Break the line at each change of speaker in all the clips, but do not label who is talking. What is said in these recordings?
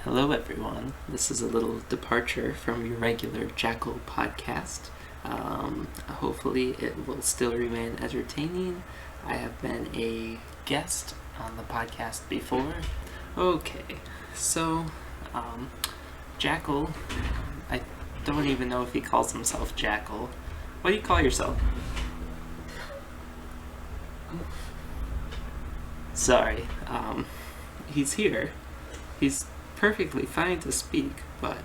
Hello, everyone. This is a little departure from your regular JAKAL podcast. Hopefully, it will still remain entertaining. I have been a guest on the podcast before. Okay, so, JAKAL, I don't even know if he calls himself JAKAL. What do you call yourself? Sorry, he's here. He's perfectly fine to speak, but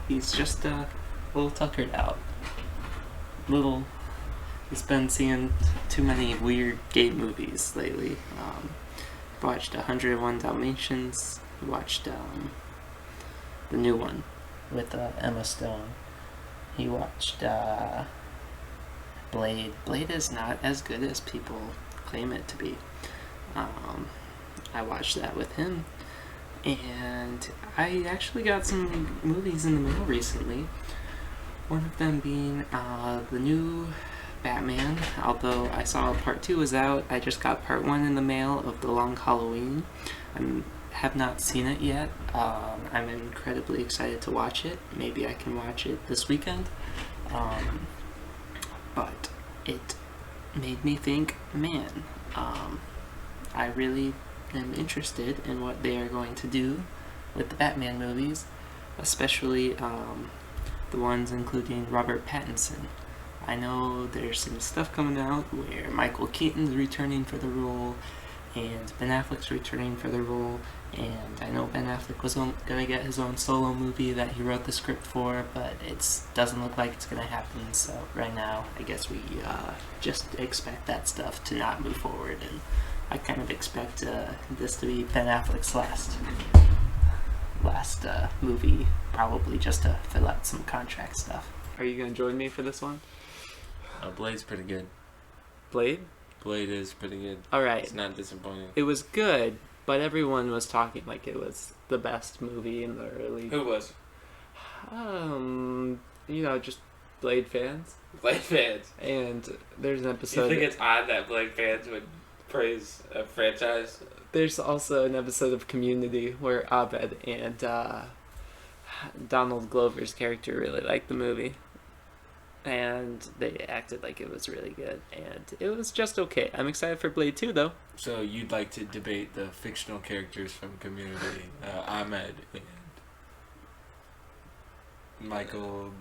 he's just a little tuckered out. He's been seeing too many weird gay movies lately. Watched 101 Dalmatians. Watched the new one with Emma Stone. He watched Blade. Blade is not as good as people claim it to be. I watched that with him, and I actually got some movies in the mail recently. One of them being the new Batman. Although I saw part 2 was out, I just got part 1 in the mail of The Long Halloween. I have not seen it yet. I'm incredibly excited to watch it. Maybe I can watch it this weekend. But it made me think, man, I really am interested in what they are going to do with the Batman movies, especially the ones including Robert Pattinson. I know there's some stuff coming out where Michael Keaton's returning for the role and Ben Affleck's returning for the role, and I know Ben Affleck was going to get his own solo movie that he wrote the script for, but it doesn't look like it's going to happen. So right now I guess we just expect that stuff to not move forward, and I kind of expect this to be Ben Affleck's last movie, probably just to fill out some contract stuff. Are you going to join me for this one?
Blade's pretty good.
Blade?
Blade is pretty good.
Alright.
It's not disappointing.
It was good, but everyone was talking like it was the best movie in the early...
Who was?
Just Blade fans.
Blade fans.
And there's an episode...
You think it's odd that Blade fans would praise a franchise?
There's also an episode of Community where Abed and Donald Glover's character really liked the movie. And they acted like it was really good. And it was just okay. I'm excited for Blade 2, though.
So you'd like to debate the fictional characters from Community, Ahmed and Michael...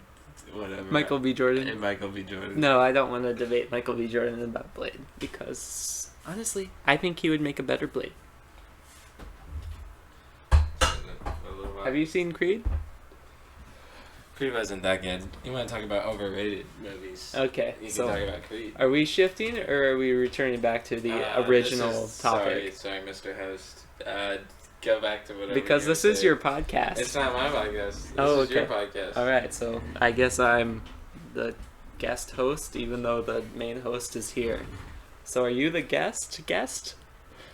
whatever.
Michael B. Jordan.
And Michael B. Jordan.
No, I don't want to debate Michael B. Jordan about Blade, because, honestly, I think he would make a better Blade. Have you seen Creed?
Creed wasn't that good. You want to talk about overrated movies?
Okay,
You can
so
talk about Creed.
are we shifting, or are we returning back to the original topic?
Sorry, Mr. Host. Go back to whatever.
Because this is your podcast.
It's not my podcast. This is your podcast.
All right, so I guess I'm the guest host, even though the main host is here. So are you the guest?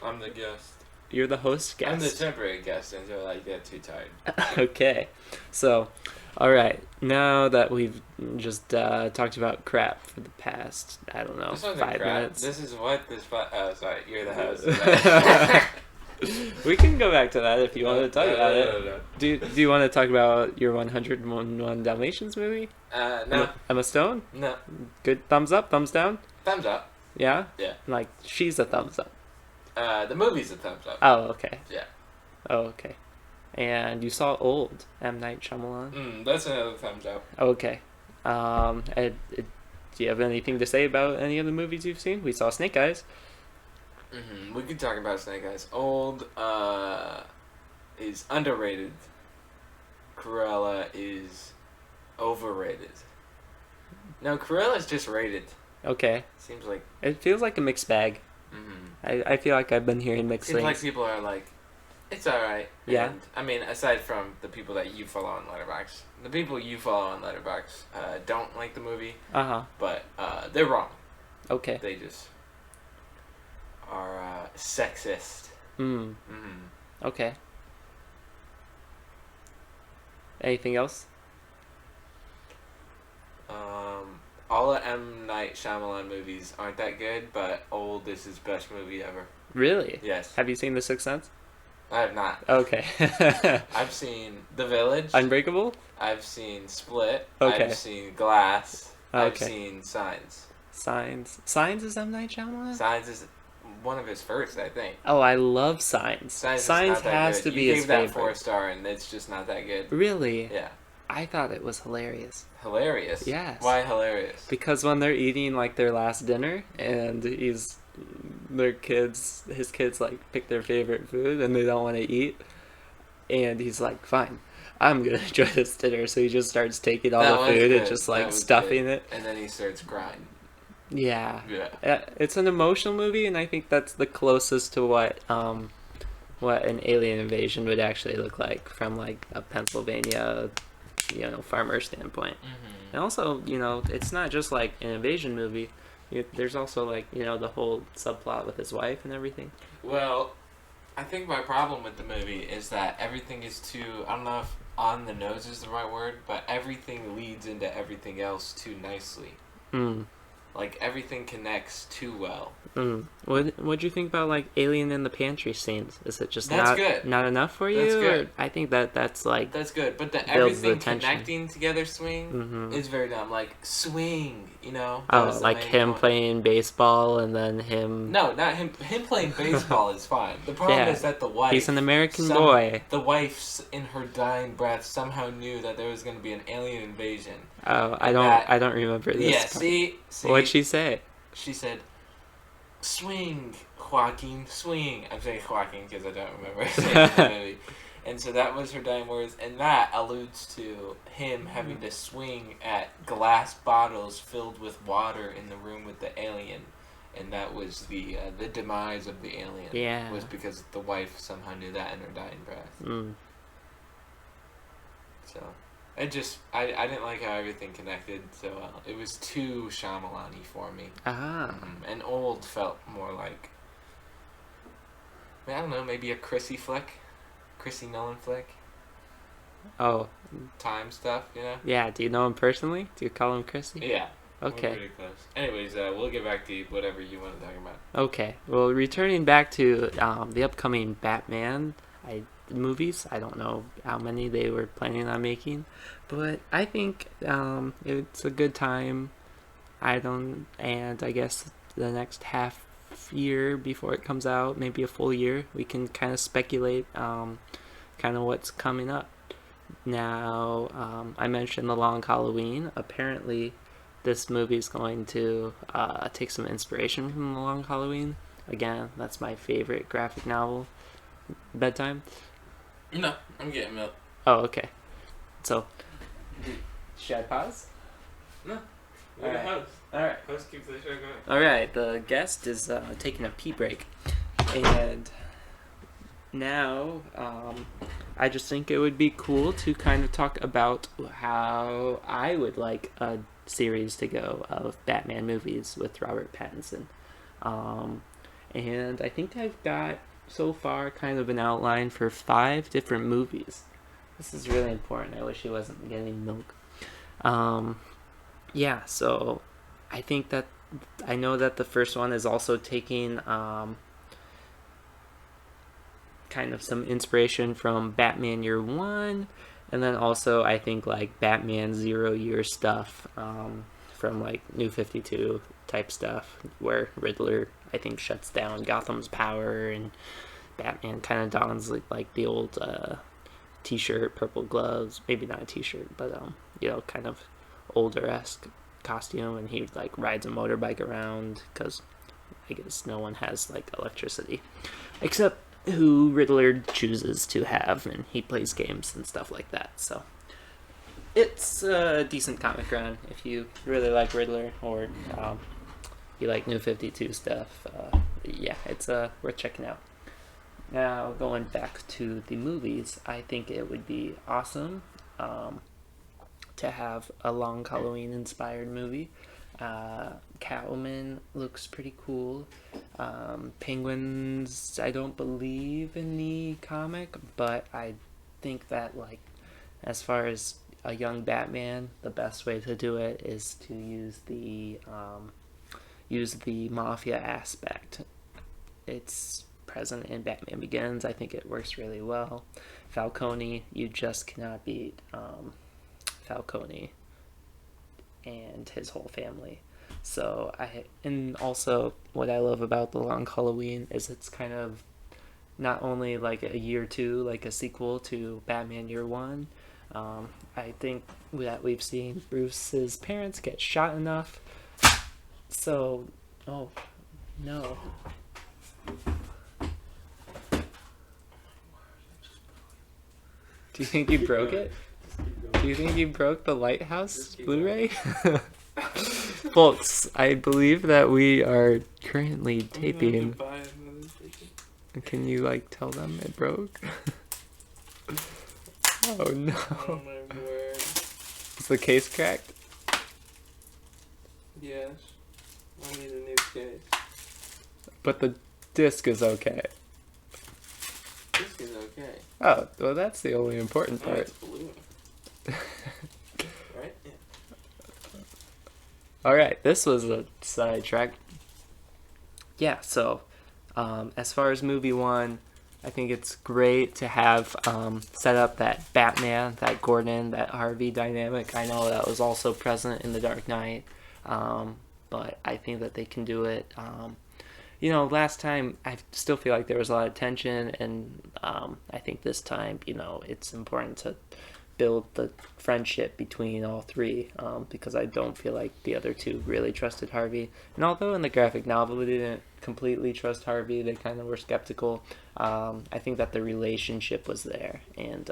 I'm the guest.
You're the host guest.
I'm the temporary guest until I get too tired.
Okay, so, all right. Now that we've just talked about crap for the past, I don't know, 5 minutes.
This is what this. Oh, sorry. You're the host.
We can go back to that if you want to talk about it.
No.
Do you want to talk about your 101 Dalmatians movie?
No.
Emma Stone?
No.
Good. Thumbs up? Thumbs down?
Thumbs up.
Yeah?
Yeah.
Like, she's a thumbs up.
The movie's a thumbs up.
Oh, okay.
Yeah.
Oh, okay. And you saw Old, M. Night Shyamalan?
That's another thumbs up.
Okay. Do you have anything to say about any of the movies you've seen? We saw Snake Eyes.
We could talk about Snake Eyes. Old is underrated. Cruella is overrated. No, Cruella's just rated.
Okay.
Seems like...
It feels like a mixed bag. I feel like I've been hearing mixed
Seems
things.
like people are like, it's alright.
Yeah.
And, I mean, aside from the people that you follow on Letterboxd, the people you follow on Letterboxd don't like the movie.
Uh-huh.
But they're wrong.
Okay.
They just are sexist.
Okay. Anything else?
All of M. Night Shyamalan movies aren't that good, but Old is his best movie ever.
Really?
Yes.
Have you seen The Sixth Sense?
I have not.
Okay.
I've seen The Village.
Unbreakable?
I've seen Split. I've
Okay.
seen Glass. I've
Okay.
seen Signs.
Signs. Signs is M. Night Shyamalan?
Signs is one of his first, I think.
Oh, I love Signs.
Signs is
Signs
not that
has
good.
to
You
be his
gave that
favorite.
4 star, and it's just not that good.
Really?
Yeah.
I thought it was hilarious.
Hilarious.
Yes.
Why hilarious?
Because when they're eating like their last dinner and his kids like pick their favorite food and they don't want to eat, and he's like, fine, I'm gonna enjoy this dinner, so he just starts taking all
That
the
was
food and
good.
just
That
like
was
stuffing
good.
it.
And then he starts crying.
Yeah.
Yeah.
It's an emotional movie, and I think that's the closest to what an alien invasion would actually look like from like a Pennsylvania, farmer standpoint.
Mm-hmm.
And also, it's not just like an invasion movie. There's also like the whole subplot with his wife and everything.
Well, I think my problem with the movie is that everything is too, I don't know if on the nose is the right word, but everything leads into everything else too nicely.
Mm.
Like, everything connects too well.
Mm. What'd you think about like Alien in the Pantry scenes? Is it just
That's good.
not enough for you?
That's good.
Or I think that's like
That's good, but the
builds the
everything
tension.
connecting together swing
Mhm.
is very dumb. Like, swing, That
Oh,
was the
like
main
him
point.
playing baseball and then him.
No, not him. Him playing baseball is fine. The problem
Yeah.
is that the wife.
He's an American boy.
The wife, in her dying breath, somehow knew that there was going to be an alien invasion.
Oh, I
that-
don't remember this.
Yeah,
part.
see.
What'd she say?
She said, "Swing, Joaquin, swing." I'm saying Joaquin because I don't remember saying it in the movie. And so that was her dying words, and that alludes to him having to swing at glass bottles filled with water in the room with the alien, and that was the demise of the alien.
Yeah.
Was because the wife somehow knew that in her dying breath.
Mm.
So, I didn't like how everything connected so well. It was too Shyamalan-y for me.
Ah.
And old felt more like, I don't know, maybe a Chrissy Nolan flick.
Oh.
Time stuff,
Yeah. Do you know him personally? Do you call him Chrissy?
Yeah.
Okay.
We're pretty close. Anyways, we'll get back to whatever you want to talk about.
Okay. Well, returning back to the upcoming Batman movies, I don't know how many they were planning on making, but I think it's a good time. And I guess the next half year before it comes out, maybe a full year, we can kind of speculate kind of what's coming up. Now, I mentioned The Long Halloween. Apparently, this movie is going to take some inspiration from The Long Halloween. Again, that's my favorite graphic novel. Bedtime?
No, I'm getting milk.
Oh, okay. So, should I pause?
No.
You're the
host.
Alright.
Host keeps the show going.
Alright, the guest is taking a pee break. And now, I just think it would be cool to kind of talk about how I would like a series to go of Batman movies with Robert Pattinson. And I think I've got so far kind of an outline for 5 different movies. This is really important. I wish he wasn't getting milk. Yeah, so I think that I know that the first one is also taking kind of some inspiration from Batman Year One, and then also I think like Batman 0 Year stuff from like New 52 type stuff, where Riddler I think shuts down Gotham's power and Batman kind of dons like the old t-shirt, purple gloves, maybe not a t-shirt, but kind of older-esque costume, and he like rides a motorbike around because I guess no one has like electricity except who Riddler chooses to have, and he plays games and stuff like that. So it's a decent comic run if you really like Riddler or you like New 52 stuff. Yeah, it's worth checking out. Now, going back to the movies, I think it would be awesome to have a Long Halloween inspired movie. Catwoman looks pretty cool. Penguins, I don't believe in the comic, but I think that like as far as a young Batman, the best way to do it is to use the mafia aspect. It's present in Batman Begins. I think it works really well. Falcone, you just cannot beat Falcone and his whole family. So and also what I love about The Long Halloween is it's kind of not only like a year two, like a sequel to Batman Year One. I think that we've seen Bruce's parents get shot enough. So, oh no. Do you think you broke it? Do you think you broke the Lighthouse Blu-ray? Folks, I believe that we are currently taping. Can you like tell them it broke? Oh no.
Oh my word.
Is the case cracked?
Yes. I need a new case.
But the disc is okay.
This is okay.
Oh, well that's the only important
Oh,
part.
it's blue. Right? Yeah.
Alright, this was a sidetrack. Yeah, so as far as movie one, I think it's great to have set up that Batman, that Gordon, that Harvey dynamic. I know that was also present in The Dark Knight, but I think that they can do it. Last time I still feel like there was a lot of tension, and I think this time, it's important to build the friendship between all three, because I don't feel like the other two really trusted Harvey. And although in the graphic novel they didn't completely trust Harvey, they kind of were skeptical. I think that the relationship was there, and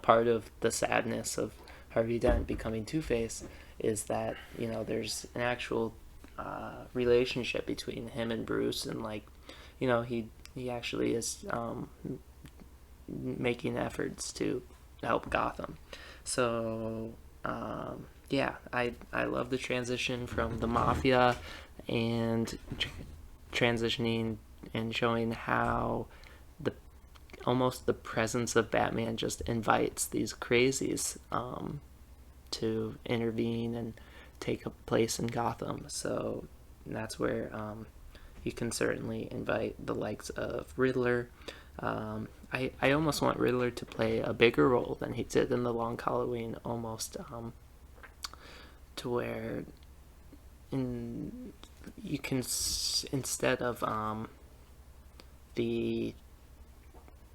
part of the sadness of Harvey Dent becoming Two-Face is that there's an actual relationship between him and Bruce, and he actually is making efforts to help Gotham. So yeah, I love the transition from the Mafia and transitioning and showing how almost the presence of Batman just invites these crazies to intervene and take a place in Gotham. So that's where you can certainly invite the likes of Riddler. I almost want Riddler to play a bigger role than he did in The Long Halloween, almost to where you can, instead of the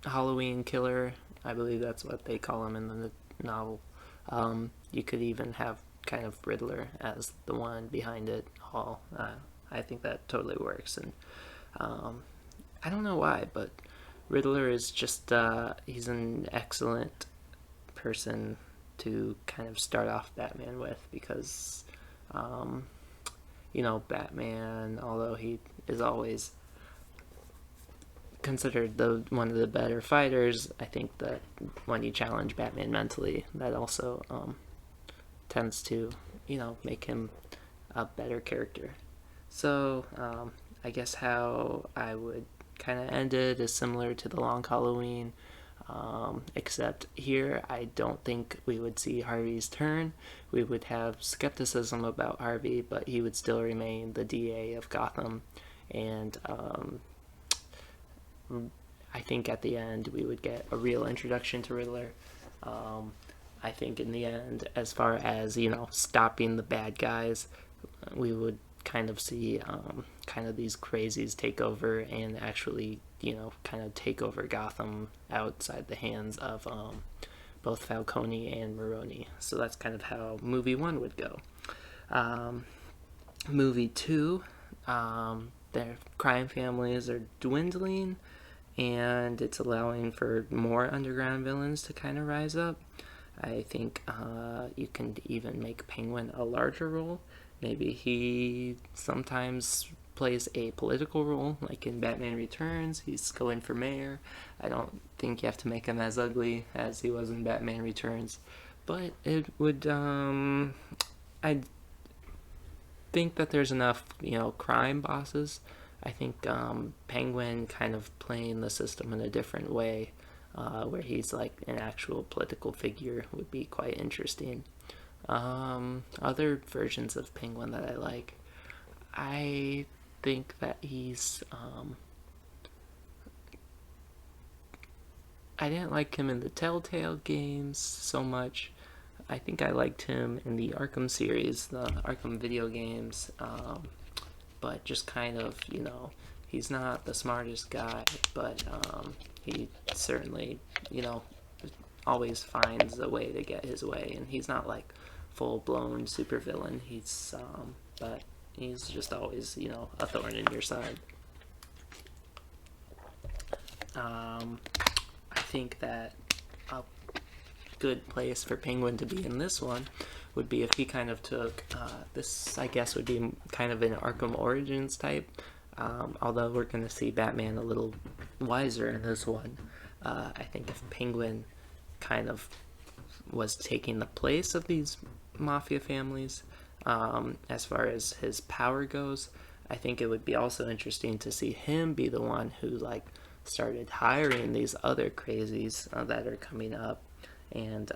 Halloween killer, I believe that's what they call him in the novel, you could even have kind of Riddler as the one behind it all. I think that totally works, and I don't know why, but Riddler is just he's an excellent person to kind of start off Batman with, because Batman, although he is always considered one of the better fighters, I think that when you challenge Batman mentally, that also tends to make him a better character. So I guess how I would kind of end it is similar to The Long Halloween, except here I don't think we would see Harvey's turn. We would have skepticism about Harvey, but he would still remain the DA of Gotham, and I think at the end we would get a real introduction to Riddler. I think in the end, as far as stopping the bad guys, we would kind of see kind of these crazies take over and actually kind of take over Gotham outside the hands of both Falcone and Maroni. So that's kind of how movie one would go. Movie two, their crime families are dwindling, and it's allowing for more underground villains to kind of rise up. I think you can even make Penguin a larger role. Maybe he sometimes plays a political role, like in Batman Returns. He's going for mayor. I don't think you have to make him as ugly as he was in Batman Returns, but it would. I think that there's enough, crime bosses. I think Penguin kind of playing the system in a different way, where he's like an actual political figure, would be quite interesting. Other versions of Penguin that I like, I think that he's I didn't like him in the Telltale games so much. I think I liked him in the Arkham series, the Arkham video games, but just kind of, he's not the smartest guy, but he certainly, you know, always finds a way to get his way, and he's not like full blown supervillain. But he's just always, a thorn in your side. I think that a good place for Penguin to be in this one would be if he kind of took this. I guess would be kind of an Arkham Origins type. Although we're going to see Batman a little wiser in this one. I think if Penguin kind of was taking the place of these mafia families, as far as his power goes, I think it would be also interesting to see him be the one who like started hiring these other crazies that are coming up, and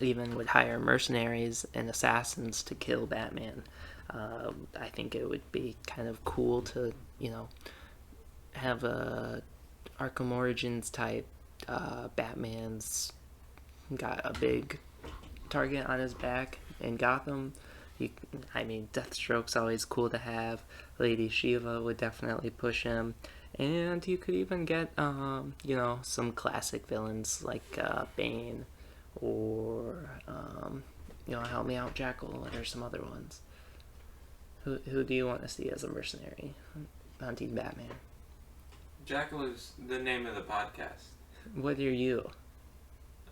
even would hire mercenaries and assassins to kill Batman. I think it would be kind of cool to, have a Arkham Origins type. Batman's got a big target on his back in Gotham. Deathstroke's always cool to have. Lady Shiva would definitely push him. And you could even get, some classic villains like Bane or, help me out, JAKAL, or some other ones. Who do you want to see as a mercenary hunting Batman?
JAKAL is the name of the podcast.
What are you?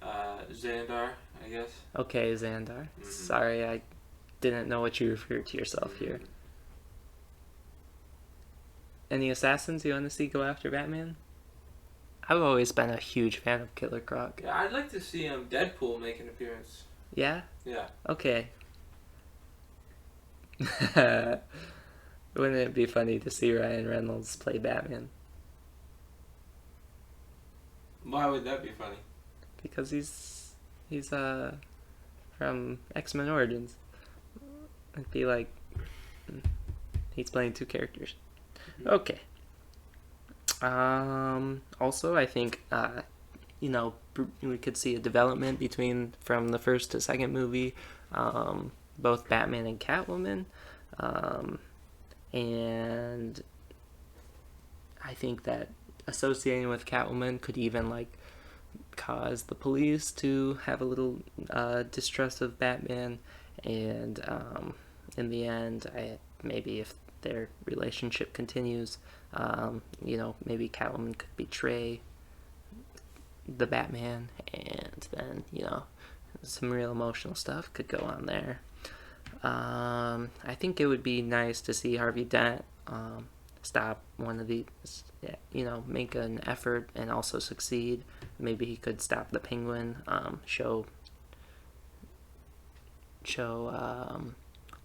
Xandar, I guess.
Okay, Xandar. Mm-hmm. Sorry, I didn't know what you referred to yourself here. Any assassins you want to see go after Batman? I've always been a huge fan of Killer Croc.
Yeah, I'd like to see Deadpool make an appearance.
Yeah?
Yeah.
Okay. Wouldn't it be funny to see Ryan Reynolds play Batman?
Why would that be funny?
Because he's from X-Men Origins. It'd be like he's playing two characters. Okay. Also, I think we could see a development from the first to second movie, both Batman and Catwoman, and I think that associating with Catwoman could even like cause the police to have a little distrust of Batman, and in the end, maybe if their relationship continues, maybe Catwoman could betray the Batman, and then some real emotional stuff could go on there. I think it would be nice to see Harvey Dent stop one of these, make an effort and also succeed. Maybe he could stop the Penguin, show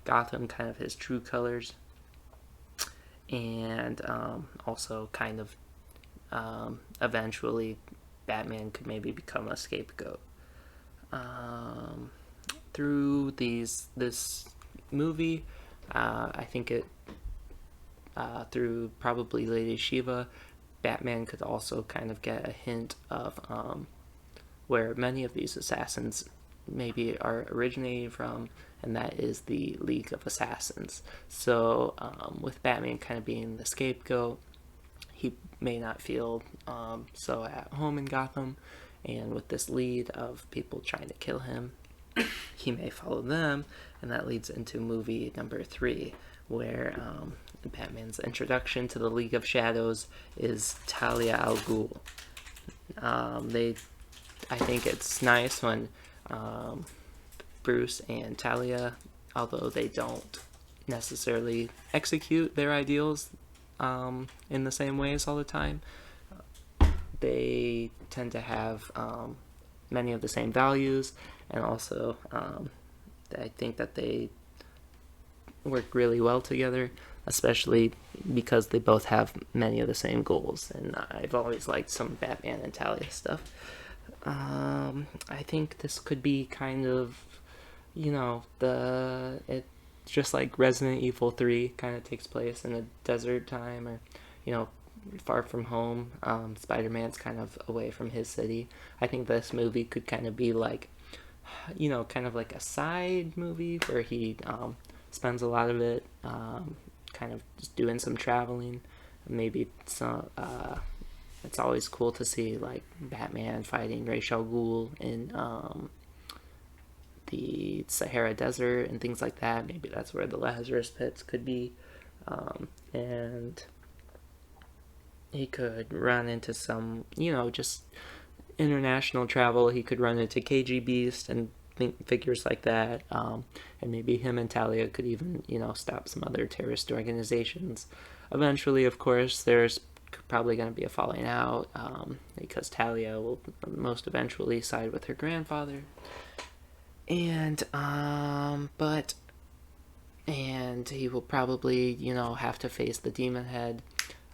Gotham kind of his true colors, and also kind of eventually Batman could maybe become a scapegoat. Through this movie, I think through probably Lady Shiva, Batman could also kind of get a hint of where many of these assassins maybe are originating from, and that is the League of Assassins. So with Batman kind of being the scapegoat, he may not feel so at home in Gotham, and with this lead of people trying to kill him, he may follow them, and that leads into movie number 3, where Batman's introduction to the League of Shadows is Talia al Ghul. I think it's nice when Bruce and Talia, although they don't necessarily execute their ideals in the same ways all the time, they tend to have many of the same values, and also I think that they work really well together, especially because they both have many of the same goals, and I've always liked some Batman and Talia stuff. I think this could be kind of, just like Resident Evil 3 kind of takes place in a desert time, or, far from home. Spider-Man's kind of away from his city. I think this movie could kind of be like, kind of like a side movie where he spends a lot of it kind of just doing some traveling. Maybe some. It's always cool to see like Batman fighting Ra's al Ghul in the Sahara Desert and things like that. Maybe that's where the Lazarus Pits could be, and he could run into some, just international travel. He could run into KG Beast and figures like that, and maybe him and Talia could even, stop some other terrorist organizations. Eventually, of course, there's probably going to be a falling out because Talia will most eventually side with her grandfather, and but and he will probably have to face the Demon Head.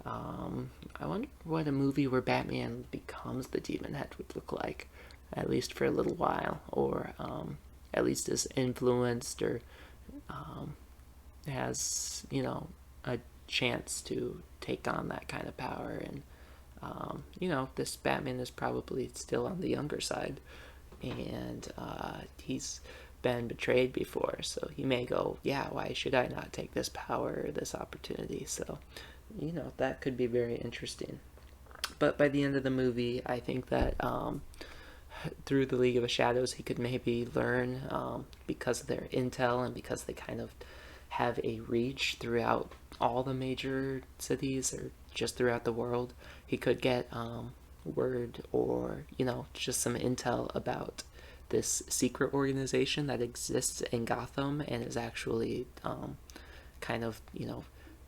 I wonder what a movie where Batman becomes the Demon Head would look like, at least for a little while, or at least is influenced or has a chance to take on that kind of power. And this Batman is probably still on the younger side, and he's been betrayed before, so he may go, yeah, why should I not take this power or this opportunity? So that could be very interesting. But by the end of the movie, I think that through the League of Shadows, he could maybe learn, because of their intel and because they kind of have a reach throughout all the major cities or just throughout the world. He could get word or just some intel about this secret organization that exists in Gotham and is actually kind of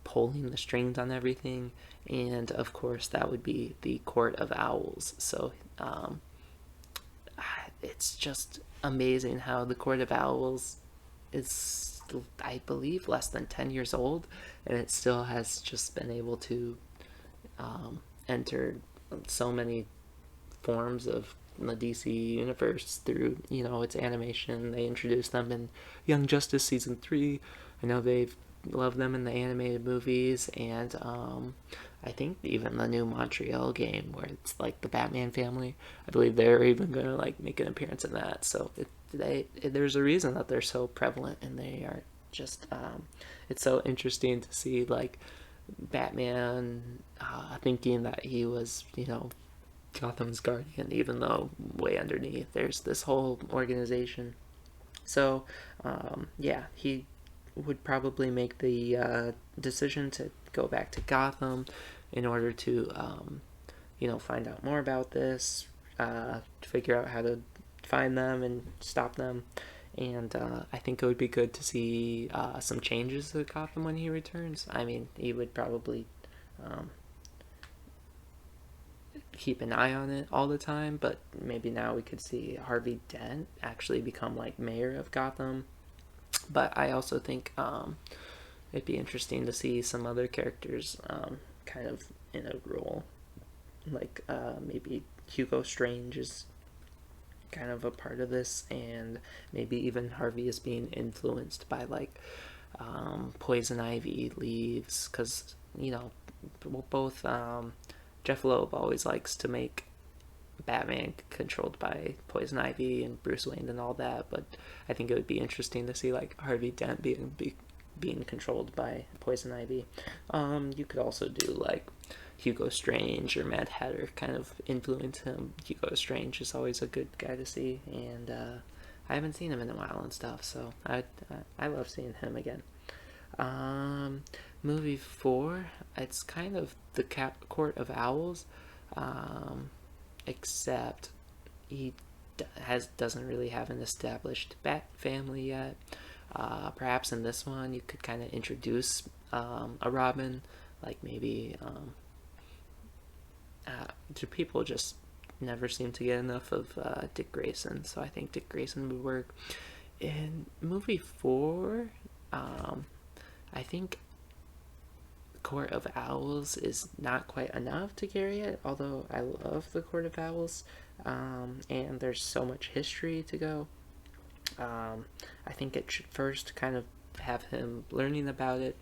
pulling the strings on everything. And of course that would be the Court of Owls. So it's just amazing how the Court of Owls is, I believe, less than 10 years old, and it still has just been able to enter so many forms of the DC universe through its animation. They introduced them in Young Justice season 3. I know they've loved them in the animated movies, and I think even the new Montreal game where it's like the Batman family, I believe they're even gonna like make an appearance in that. So there's a reason that they're so prevalent, and they are just it's so interesting to see like Batman thinking that he was Gotham's guardian, even though way underneath there's this whole organization. So yeah, he would probably make the decision to go back to Gotham in order to find out more about this, figure out how to find them and stop them. And I think it would be good to see some changes to Gotham when he returns. I mean, he would probably keep an eye on it all the time, but maybe now we could see Harvey Dent actually become like mayor of Gotham. But I also think it'd be interesting to see some other characters kind of in a role, like maybe Hugo Strange is kind of a part of this, and maybe even Harvey is being influenced by like Poison Ivy leaves, because both Jeff Loeb always likes to make Batman controlled by Poison Ivy and Bruce Wayne and all that, but I think it would be interesting to see like Harvey Dent being controlled by Poison Ivy. You could also do like Hugo Strange or Mad Hatter kind of influence him. Hugo Strange is always a good guy to see, and I haven't seen him in a while and stuff, so I love seeing him again. Movie 4, it's kind of the Court of Owls, except he doesn't really have an established Bat family yet. Perhaps in this one you could kind of introduce a Robin, like maybe do people just never seem to get enough of Dick Grayson, so I think Dick Grayson would work. In movie 4, I think Court of Owls is not quite enough to carry it, although I love the Court of Owls, and there's so much history to go. I think it should first kind of have him learning about it,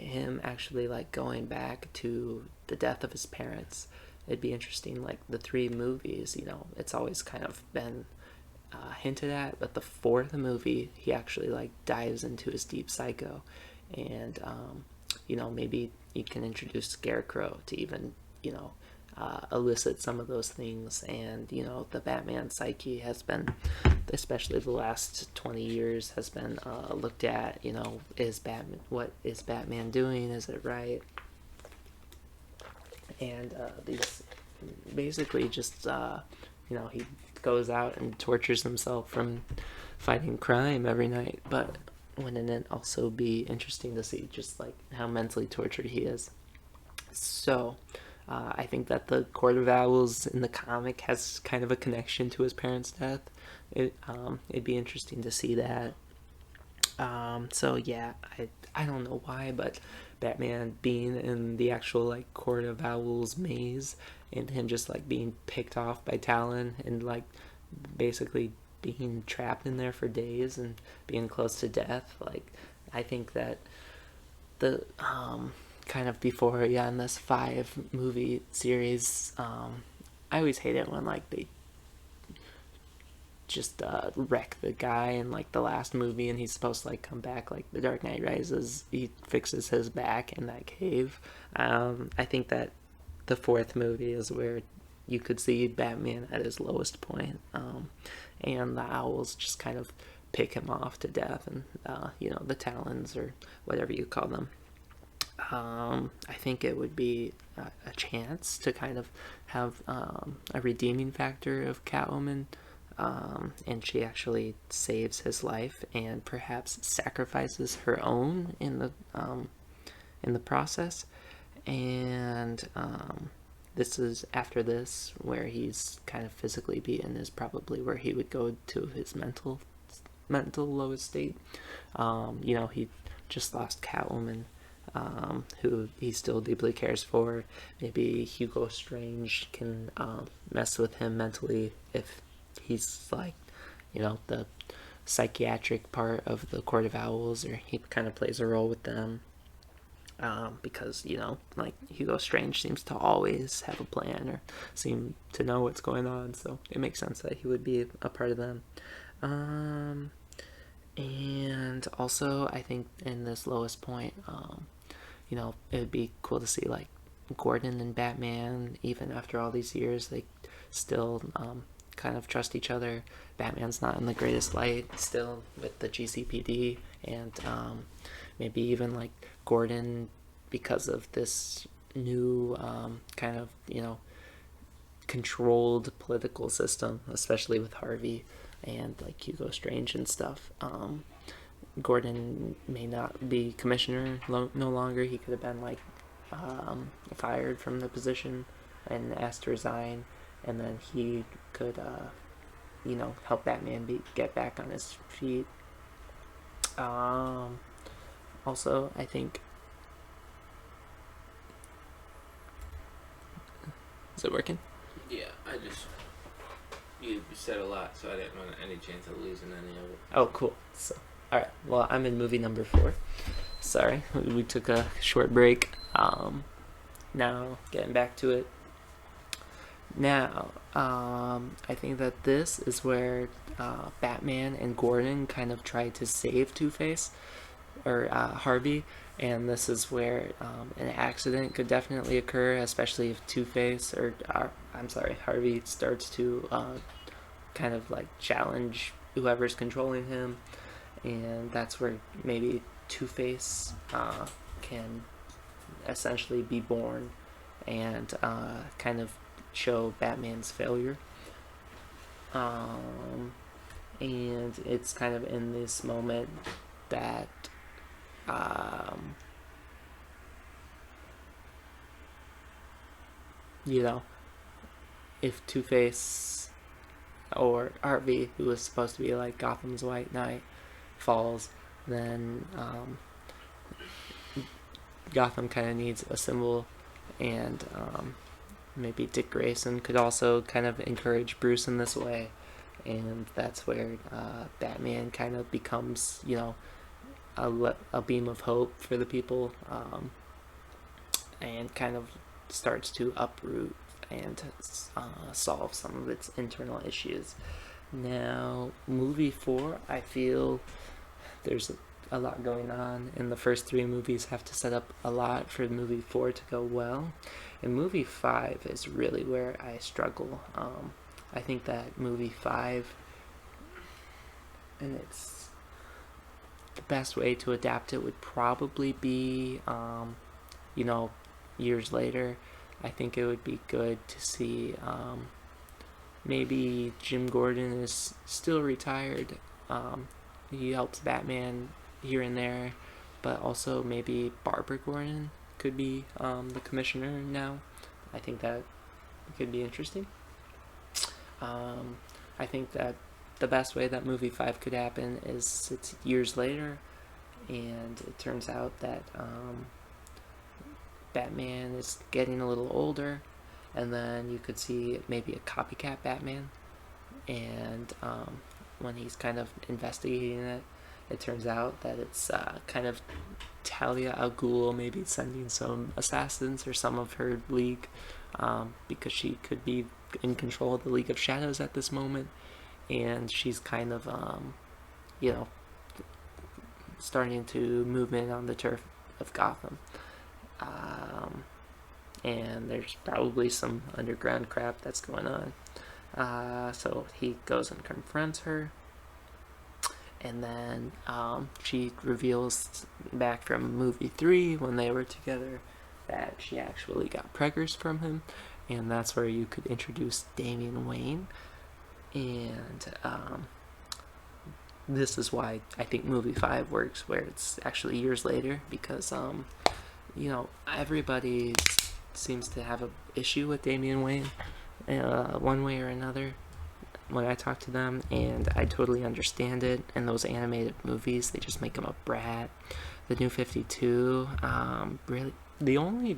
him actually like going back to the death of his parents. It'd be interesting, like the three movies, it's always kind of been hinted at, but the fourth movie, he actually like dives into his deep psycho, and maybe you can introduce Scarecrow to even elicit some of those things. And the Batman psyche has been, especially the last 20 years, has been looked at. What is Batman doing? Is it right? And these basically just he goes out and tortures himself from fighting crime every night. But wouldn't it also be interesting to see just like how mentally tortured he is? So I think that the Court of Owls in the comic has kind of a connection to his parents' death. It'd be interesting to see that. So yeah, I don't know why, but Batman being in the actual like Court of Owls maze, and him just like being picked off by Talon and like basically being trapped in there for days and being close to death. Like, I think that the kind of before, in this 5-movie series, I always hate it when like they just wreck the guy in like the last movie, and he's supposed to like come back. Like the Dark Knight Rises, he fixes his back in that cave. I think that the fourth movie is where you could see Batman at his lowest point, and the owls just kind of pick him off to death, and the Talons or whatever you call them. I think it would be a chance to kind of have a redeeming factor of Catwoman, and she actually saves his life and perhaps sacrifices her own in the process. And this is after this, where he's kind of physically beaten, is probably where he would go to his mental lowest state. He just lost Catwoman, who he still deeply cares for. Maybe Hugo Strange can mess with him mentally if he's like, the psychiatric part of the Court of Owls, or he kind of plays a role with them. Because like Hugo Strange seems to always have a plan or seem to know what's going on, so it makes sense that he would be a part of them. And also, I think in this lowest point, it would be cool to see like Gordon and Batman, even after all these years, they still kind of trust each other. Batman's not in the greatest light still with the GCPD, and maybe even like Gordon, because of this new kind of controlled political system, especially with Harvey and like Hugo Strange and stuff. Gordon may not be commissioner no longer. He could have been like fired from the position and asked to resign, and then he could help Batman get back on his feet. Also, I think, is it working?
Yeah, you said a lot, so I didn't want any chance of losing any of it.
Oh, cool. So, all right. Well, I'm in movie number 4. Sorry, we took a short break. Now getting back to it. Now, I think that this is where Batman and Gordon kind of try to save Two-Face, or Harvey, and this is where an accident could definitely occur, especially if Two-Face Harvey starts to kind of like challenge whoever's controlling him, and that's where maybe Two-Face can essentially be born and kind of show Batman's failure. And it's kind of in this moment that if Two-Face or Harvey, who was supposed to be like Gotham's White Knight, falls, then Gotham kind of needs a symbol, and maybe Dick Grayson could also kind of encourage Bruce in this way, and that's where Batman kind of becomes, a beam of hope for the people, and kind of starts to uproot and solve some of its internal issues. Now, movie 4, I feel there's a lot going on, and the first 3 movies have to set up a lot for movie 4 to go well. And movie 5 is really where I struggle. I think that movie 5, and it's the best way to adapt it would probably be, you know, years later. I think it would be good to see, maybe Jim Gordon is still retired. He helps Batman here and there, but also maybe Barbara Gordon could be the commissioner now. I think that could be interesting. I think that the best way that movie 5 could happen is it's years later, and it turns out that Batman is getting a little older, and then you could see maybe a copycat Batman, and when he's kind of investigating it, it turns out that it's kind of Talia al Ghul maybe sending some assassins or some of her league, because she could be in control of the League of Shadows at this moment, and she's kind of, you know, starting to move in on the turf of Gotham. And there's probably some underground crap that's going on. So he goes and confronts her, and then she reveals back from movie 3 when they were together that she actually got preggers from him, and that's where you could introduce Damian Wayne. And this is why I think movie 5 works, where it's actually years later, because you know, everybody seems to have an issue with Damian Wayne, one way or another, when I talk to them, and I totally understand it. In those animated movies, they just make him a brat. The New 52, really,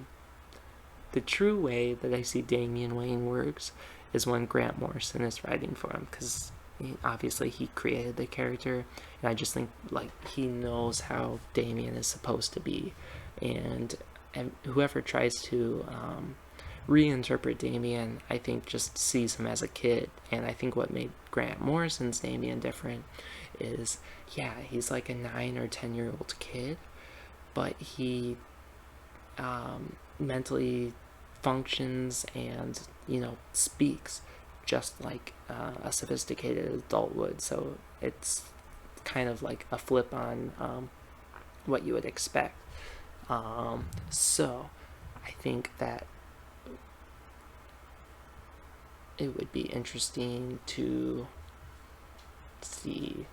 the true way that I see Damian Wayne works is when Grant Morrison is writing for him, because obviously he created the character, and I just think like he knows how Damian is supposed to be, and whoever tries to reinterpret Damian, I think just sees him as a kid. And I think what made Grant Morrison's Damian different is, yeah, he's like a 9 or 10-year-old kid, but he mentally functions and, you know, speaks just like a sophisticated adult would. So it's kind of like a flip on what you would expect. So I think that it would be interesting to see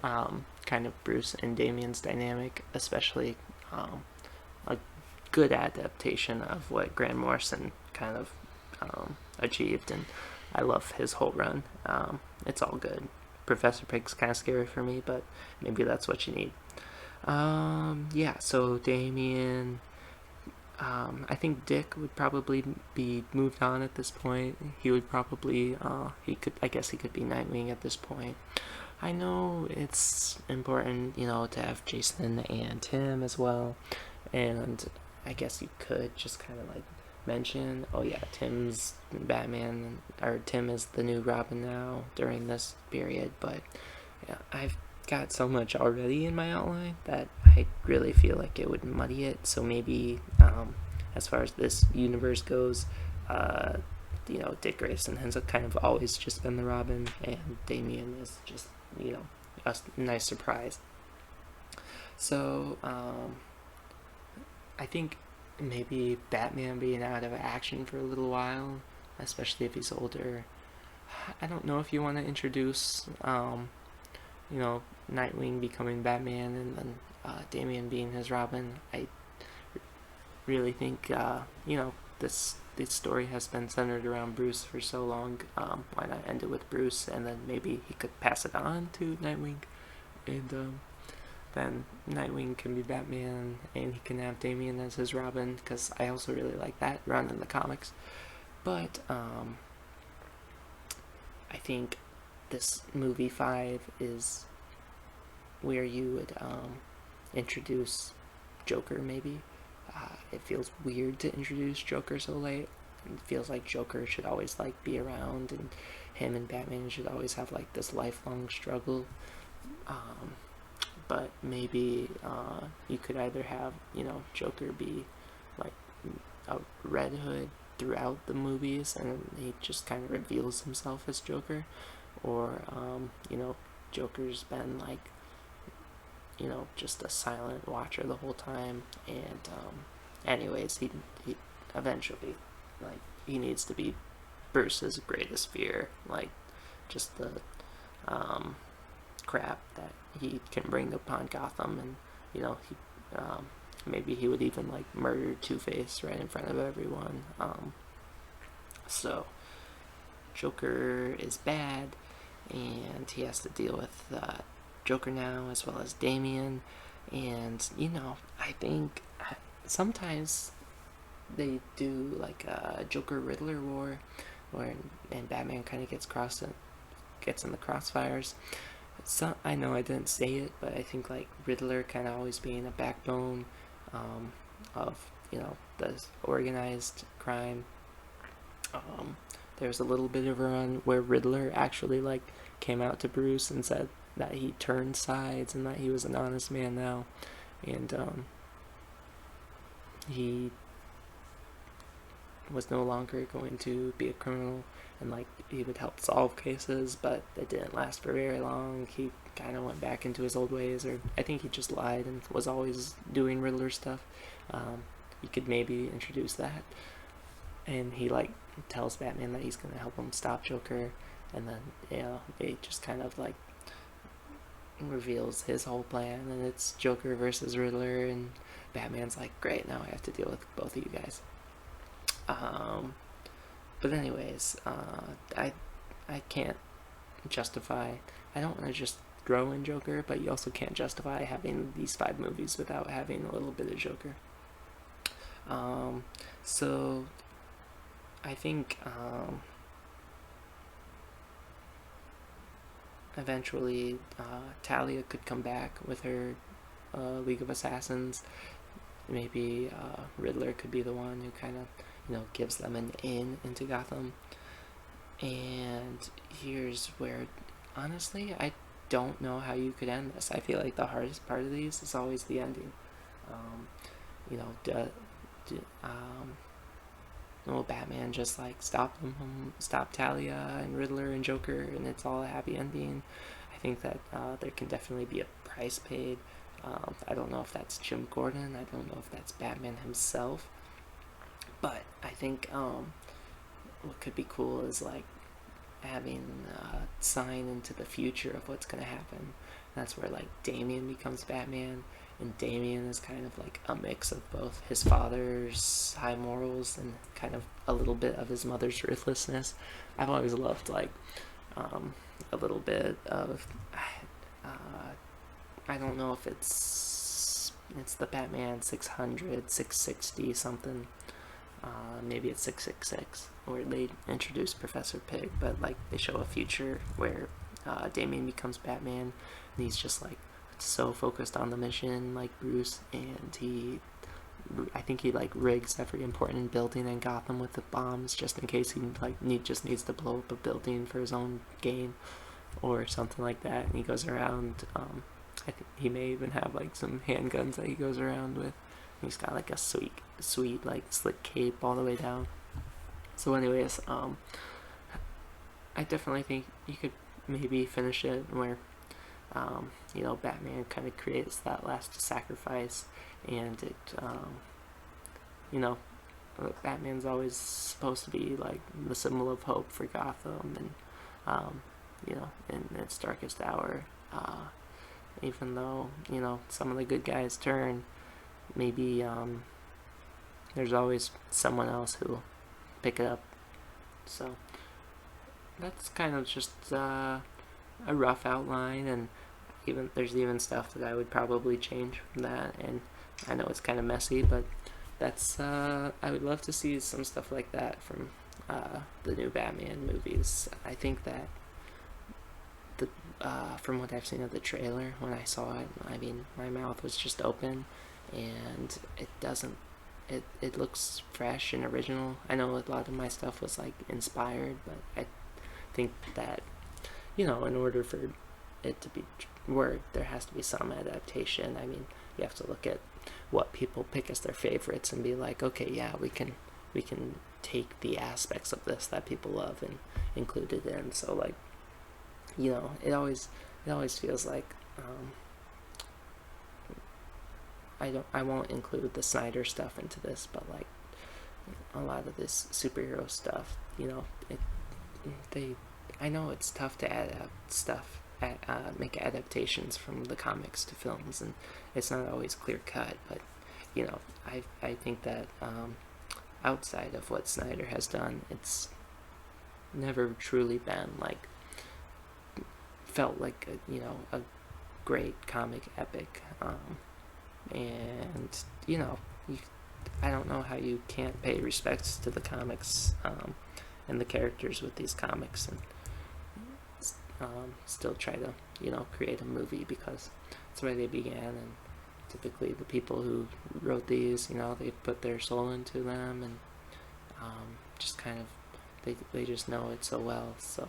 kind of Bruce and Damian's dynamic, especially a good adaptation of what Grant Morrison kind of achieved, and I love his whole run. It's all good. Professor Pig's kind of scary for me, but maybe that's what you need. Yeah, so Damian, I think Dick would probably be moved on at this point. He would probably, I guess he could be Nightwing at this point. I know it's important, you know, to have Jason and Tim as well, and I guess you could just kind of like mention, oh yeah, Tim's Batman, or Tim is the new Robin now during this period, but yeah, I've got so much already in my outline that I really feel like it would muddy it. So maybe as far as this universe goes, you know, Dick Grayson has kind of always just been the Robin, and Damian is just, you know, a nice surprise. So I think maybe Batman being out of action for a little while, especially if he's older. I don't know if you want to introduce, you know, Nightwing becoming Batman and then Damian being his Robin. I really think, you know, this story has been centered around Bruce for so long. Why not end it with Bruce, and then maybe he could pass it on to Nightwing, and then Nightwing can be Batman, and he can have Damian as his Robin, because I also really like that run in the comics. But I think this movie 5 is where you would introduce Joker, maybe. It feels weird to introduce Joker so late. It feels like Joker should always like be around, and him and Batman should always have like this lifelong struggle. Um, but maybe you could either have Joker be like a Red Hood throughout the movies, and he just kind of reveals himself as Joker, or Joker's been like just a silent watcher the whole time, and anyways, he eventually, like, he needs to be Bruce's greatest fear, like just the um, crap that he can bring upon Gotham, and maybe he would even like murder Two-Face right in front of everyone. So Joker is bad, and he has to deal with Joker now, as well as Damian. And I think sometimes they do like a Joker Riddler war, where and Batman kind of gets in the crossfires. So I know I didn't say it, but I think like Riddler kind of always being a backbone of the organized crime. There's a little bit of a run where Riddler actually like came out to Bruce and said that he turned sides and that he was an honest man now, and he was no longer going to be a criminal, and like he would help solve cases, but it didn't last for very long. He kind of went back into his old ways, or I think he just lied and was always doing Riddler stuff. You could maybe introduce that, and he like tells Batman that he's gonna help him stop Joker, and then it just kind of like reveals his whole plan, and it's Joker versus Riddler, and Batman's like, great, now I have to deal with both of you guys. But anyways, I can't justify. I don't want to just throw in Joker, but you also can't justify having these 5 movies without having a little bit of Joker. So I think eventually Talia could come back with her League of Assassins. Maybe Riddler could be the one who kind of gives them an in into Gotham. And here's where, honestly, I don't know how you could end this. I feel like the hardest part of these is always the ending. Will Batman just like stop Talia and Riddler and Joker, and it's all a happy ending? I think that there can definitely be a price paid. I don't know if that's Jim Gordon. I don't know if that's Batman himself. But I think what could be cool is like having a sign into the future of what's going to happen. That's where like Damian becomes Batman, and Damian is kind of like a mix of both his father's high morals and kind of a little bit of his mother's ruthlessness. I've always loved like a little bit of I don't know if it's the Batman 600, 660 something. Maybe it's 666, where they introduce Professor Pig, but like they show a future where Damian becomes Batman, and he's just like so focused on the mission, like Bruce, and I think he like rigs every important building in Gotham with the bombs just in case he just needs to blow up a building for his own gain or something like that. And he goes around. I think he may even have like some handguns that he goes around with. He's got like a sweet like slick cape all the way down. So anyways, I definitely think you could maybe finish it where Batman kind of creates that last sacrifice, and it Batman's always supposed to be like the symbol of hope for Gotham, and in its darkest hour, even though some of the good guys turn, maybe there's always someone else who will pick it up. So that's kind of just a rough outline, and there's even stuff that I would probably change from that, and I know it's kind of messy, but that's I would love to see some stuff like that from the new Batman movies. I think that from what I've seen of the trailer, when I saw it, I mean, my mouth was just open, and it doesn't. It looks fresh and original. I know a lot of my stuff was like inspired, but I think that, in order for it to be work, there has to be some adaptation. I mean, you have to look at what people pick as their favorites and be like, okay, yeah, we can take the aspects of this that people love and include it in. So like, it always feels like I won't include the Snyder stuff into this, but like a lot of this superhero stuff, I know it's tough to adapt stuff, make adaptations from the comics to films, and it's not always clear cut. But I think that outside of what Snyder has done, it's never truly been like felt like a great comic epic. And I don't know how you can't pay respects to the comics and the characters with these comics, and still try to create a movie, because that's where they began. And typically the people who wrote these, they put their soul into them, and just kind of they just know it so well. So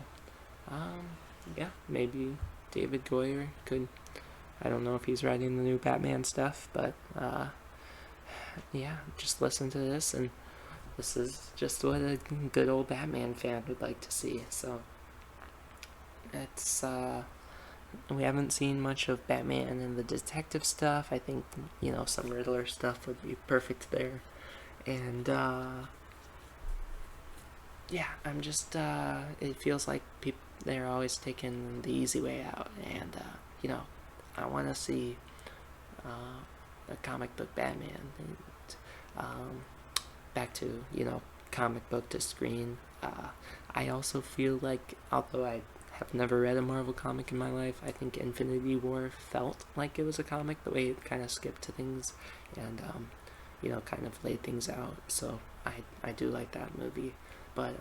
yeah, maybe David Goyer could. I don't know if he's writing the new Batman stuff, but yeah, just listen to this, and this is just what a good old Batman fan would like to see. So it's we haven't seen much of Batman and the detective stuff. I think some Riddler stuff would be perfect there, and yeah, I'm just it feels like they're always taking the easy way out, and I want to see a comic book Batman, and back to comic book to screen. I also feel like, although I have never read a Marvel comic in my life, I think Infinity War felt like it was a comic, the way it kind of skipped to things and kind of laid things out. So I do like that movie, but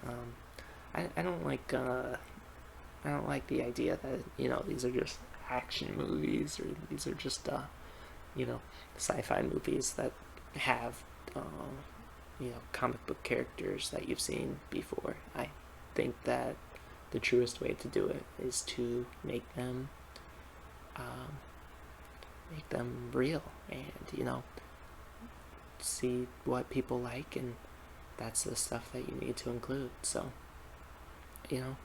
I don't like the idea that these are just action movies, or these are just sci-fi movies that have comic book characters that you've seen before. I think that the truest way to do it is to make them real, and see what people like, and that's the stuff that you need to include. So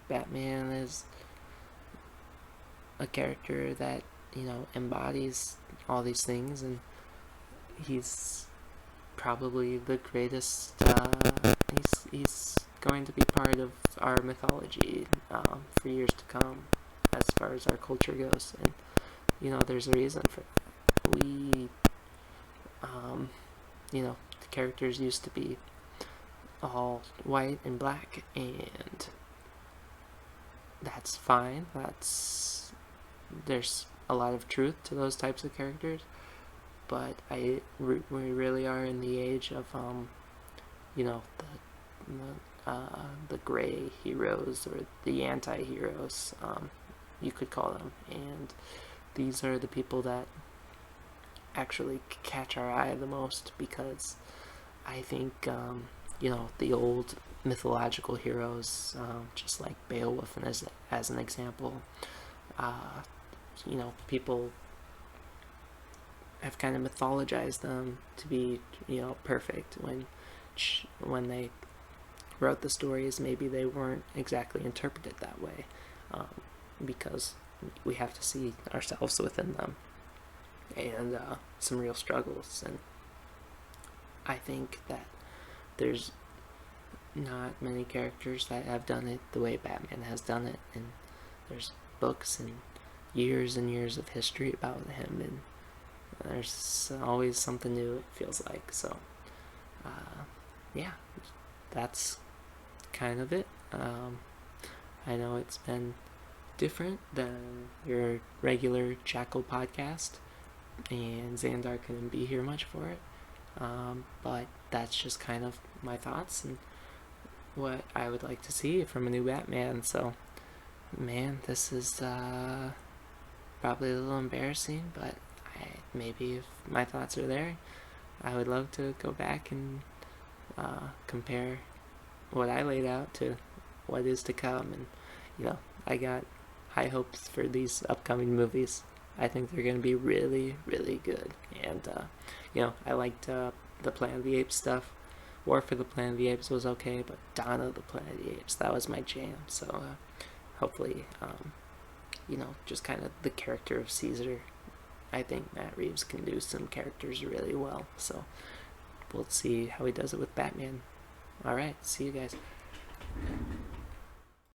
Batman is a character that embodies all these things, and he's probably the greatest. He's going to be part of our mythology for years to come, as far as our culture goes, and there's a reason for that. The characters used to be all white and black, and that's fine. There's a lot of truth to those types of characters, but we really are in the age of the gray heroes, or the anti-heroes, you could call them, and these are the people that actually catch our eye the most, because I think the old mythological heroes, just like Beowulf, and as an example, people have kind of mythologized them to be perfect, when they wrote the stories, maybe they weren't exactly interpreted that way, because we have to see ourselves within them, and some real struggles. And I think that there's not many characters that have done it the way Batman has done it, and there's books and years of history about him, and there's always something new, it feels like. So yeah, that's kind of it. I know it's been different than your regular JAKAL podcast, and Xandar couldn't be here much for it, but that's just kind of my thoughts and what I would like to see from a new Batman. So Man, this is probably a little embarrassing, but maybe if my thoughts are there, I would love to go back and compare what I laid out to what is to come. And, I got high hopes for these upcoming movies. I think they're going to be really, really good. And, I liked the Planet of the Apes stuff. War for the Planet of the Apes was okay, but Dawn of the Planet of the Apes, that was my jam. So hopefully, just kind of the character of Caesar. I think Matt Reeves can do some characters really well. So we'll see how he does it with Batman. Alright, see you guys.